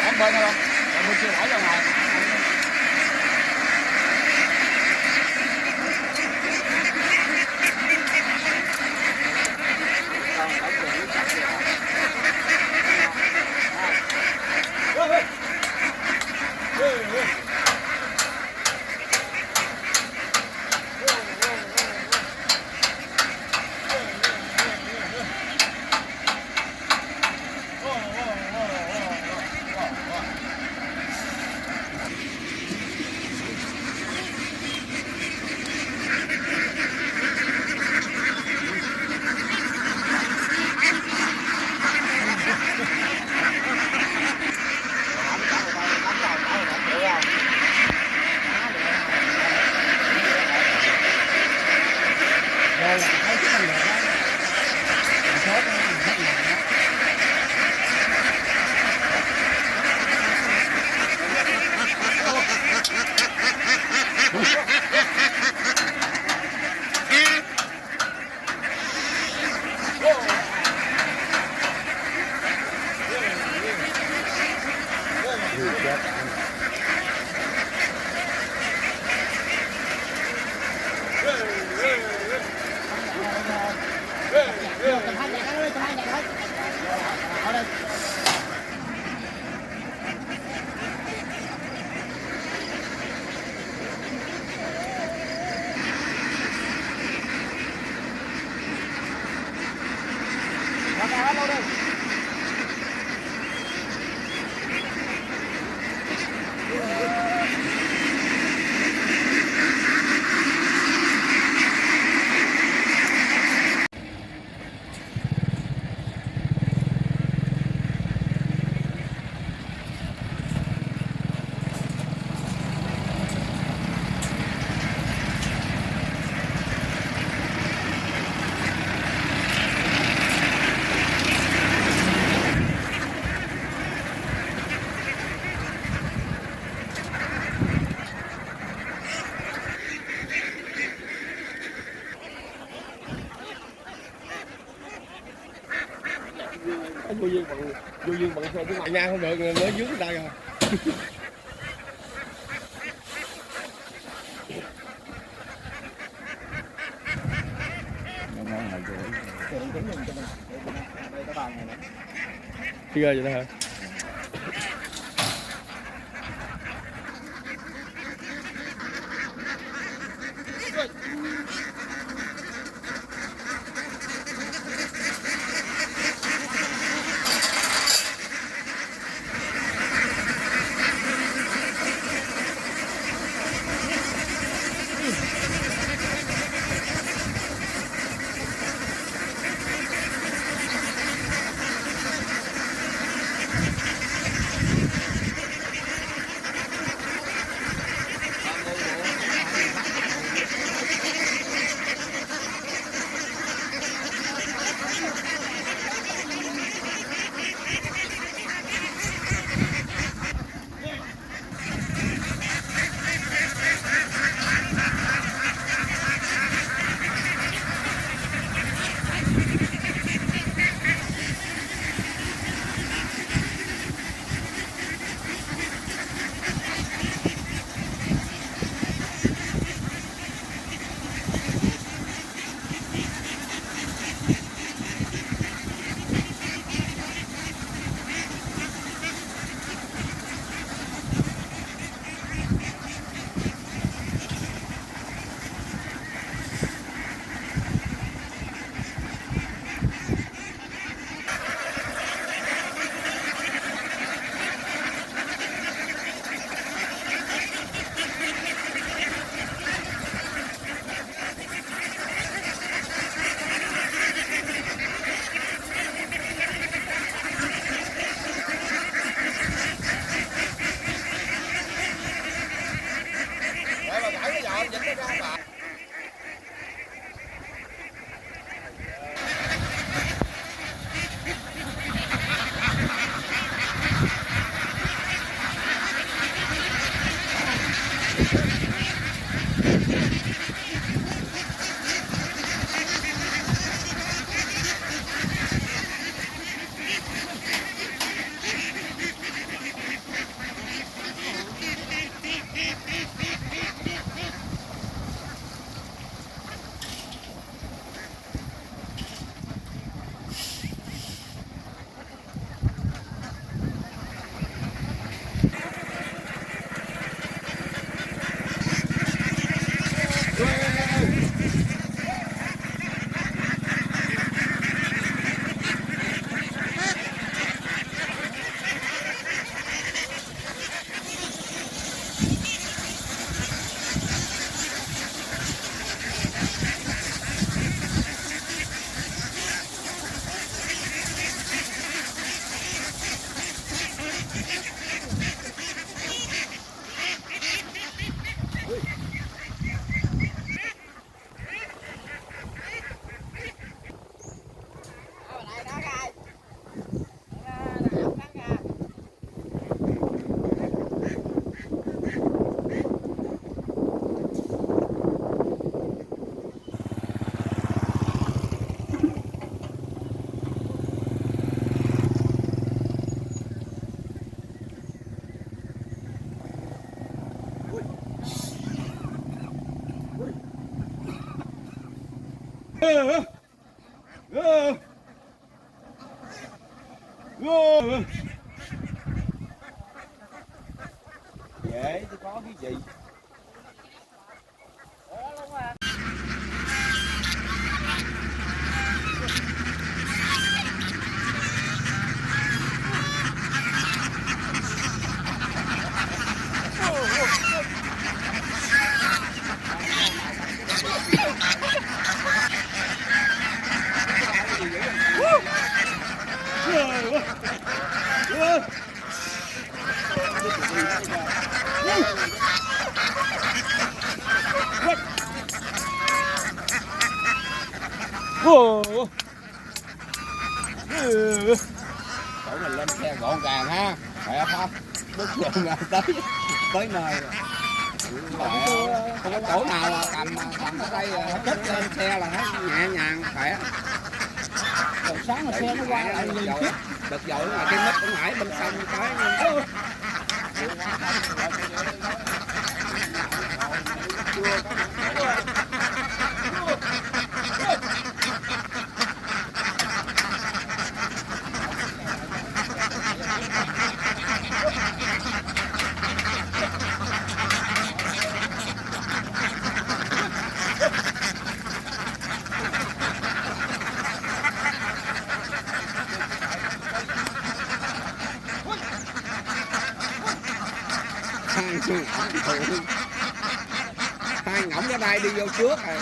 Em bên đâu? Em bên chưa lãi lần này. ra đâu đây. Vô duyên bằng xe chứ mà nha không được mới dướng người ta rồi. Đi ra vậy đó hả? Dễ chứ có cái gì. Chỗ mình lên xe gọn gàng ha, khỏe không? Bước đường là tới nơi rồi. Không có chỗ nào là cầm ở đây chất lên xe là thấy nhẹ nhàng khỏe. Rồi sáng mà xe nó qua lại liền chết. Đợt dội mà cái mít cũng ngải bên sông cái hai ngỗng ở đây đi vô trước rồi.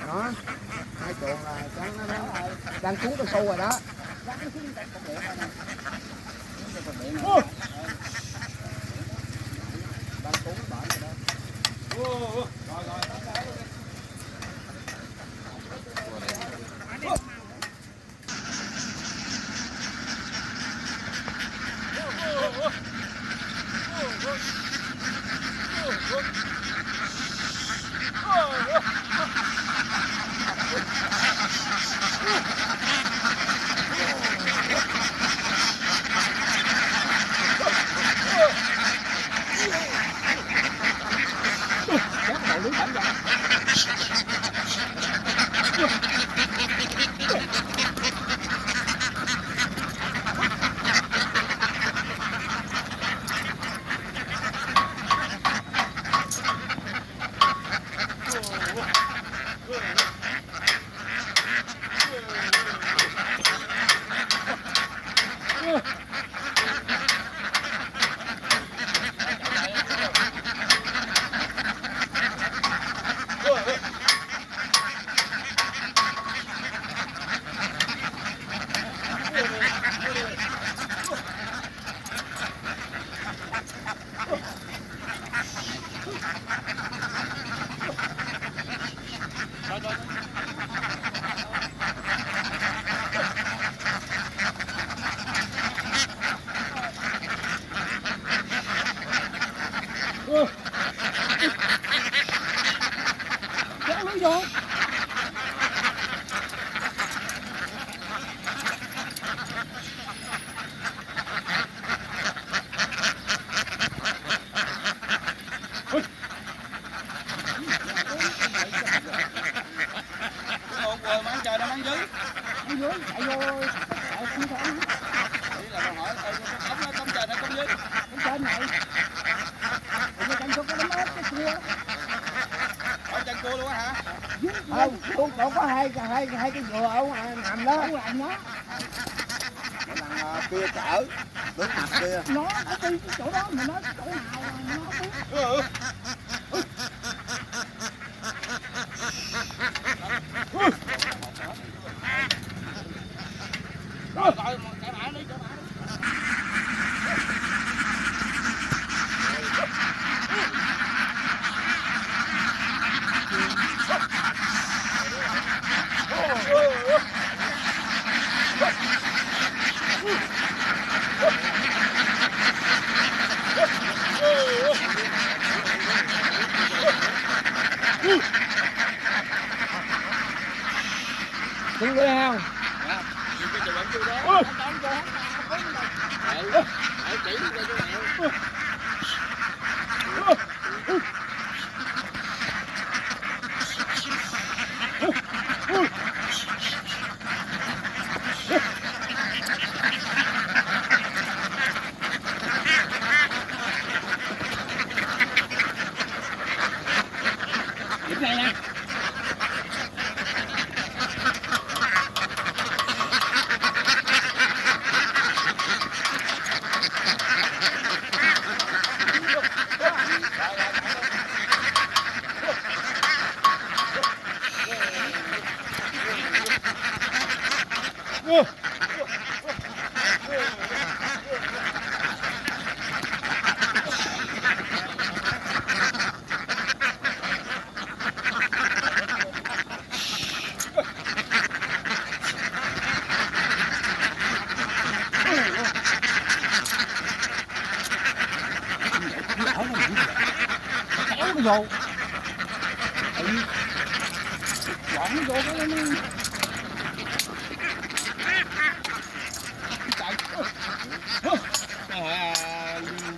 Đó, hai chuồng là trắng nó đang xuống cao su rồi đó. Đang xuống bển rồi đó. Kéo lưới vô. Trời nó bán dưới. Nó dưới chạy vô chạy không thể. Ý là bà hỏi cống trời hay cống dưới? Cống trên này. Nó canh cho cái đấm ớt cái kia. Ở chân cua luôn á hả? Không, con có hai cái dừa ở ngoài nằm đó. Ở ngoài nó. Thằng kia chở đứng mặt kia. Nó ở cái chỗ đó mà nó chỗ nào nó biết. Rồi coi chạy mãi đi, chạy mãi. Đúng rồi không? Điểm này nè. Kéo nó vô. Quẳng vô cái nó chạy.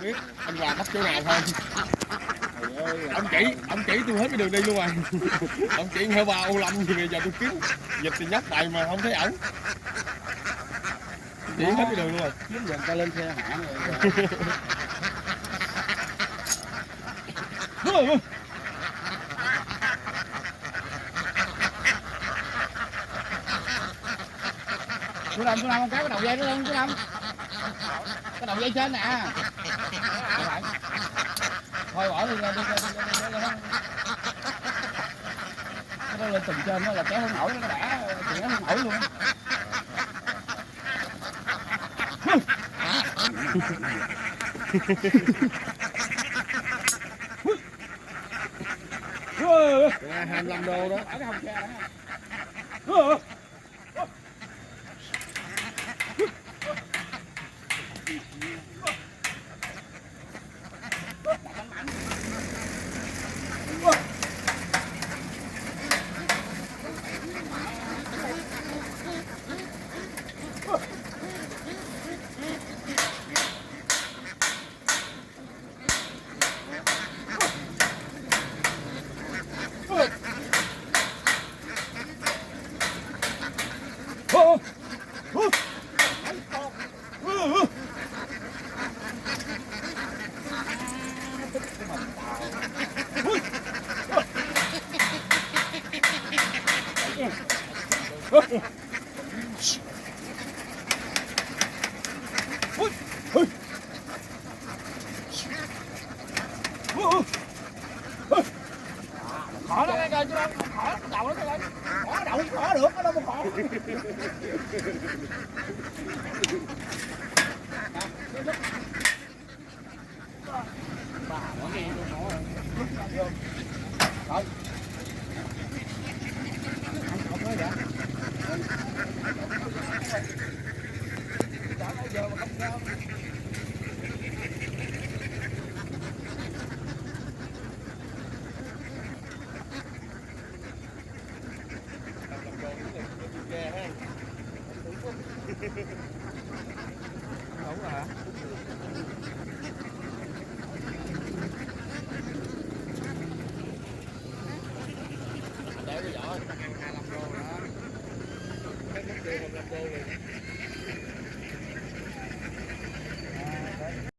Biết anh Hòa bắt chỗ nào không? Ông chỉ tôi hết cái đường đi luôn rồi. Ông chỉ theo ba ô lâm thì bây giờ tôi kiếm dịch thì nhóc tài mà không thấy ổng. Chỉ hết cái đường luôn rồi. Kiếm giờ ta lên xe hả rồi. Chú Lâm con cái đầu dây nó lên chú Lâm. Cái đầu dây trên nè. Thôi bỏ đi lên. Nó lên tầng trên nó là kéo không nổi, nó đã kéo không nổi luôn. $25 đó. Ở cái hông xe đó. Khó đó cái chú Lâm, khó đầu nó cái khó đầu khó được, nó đâu mà khó. Bà nó nghe nó khó rồi. Rồi. Anh không nói vậy. Đã bao giờ mà không sao. Đúng rồi hả? Để cái vỏ ăn $25 đó. Cái mất tiêu $25 liền.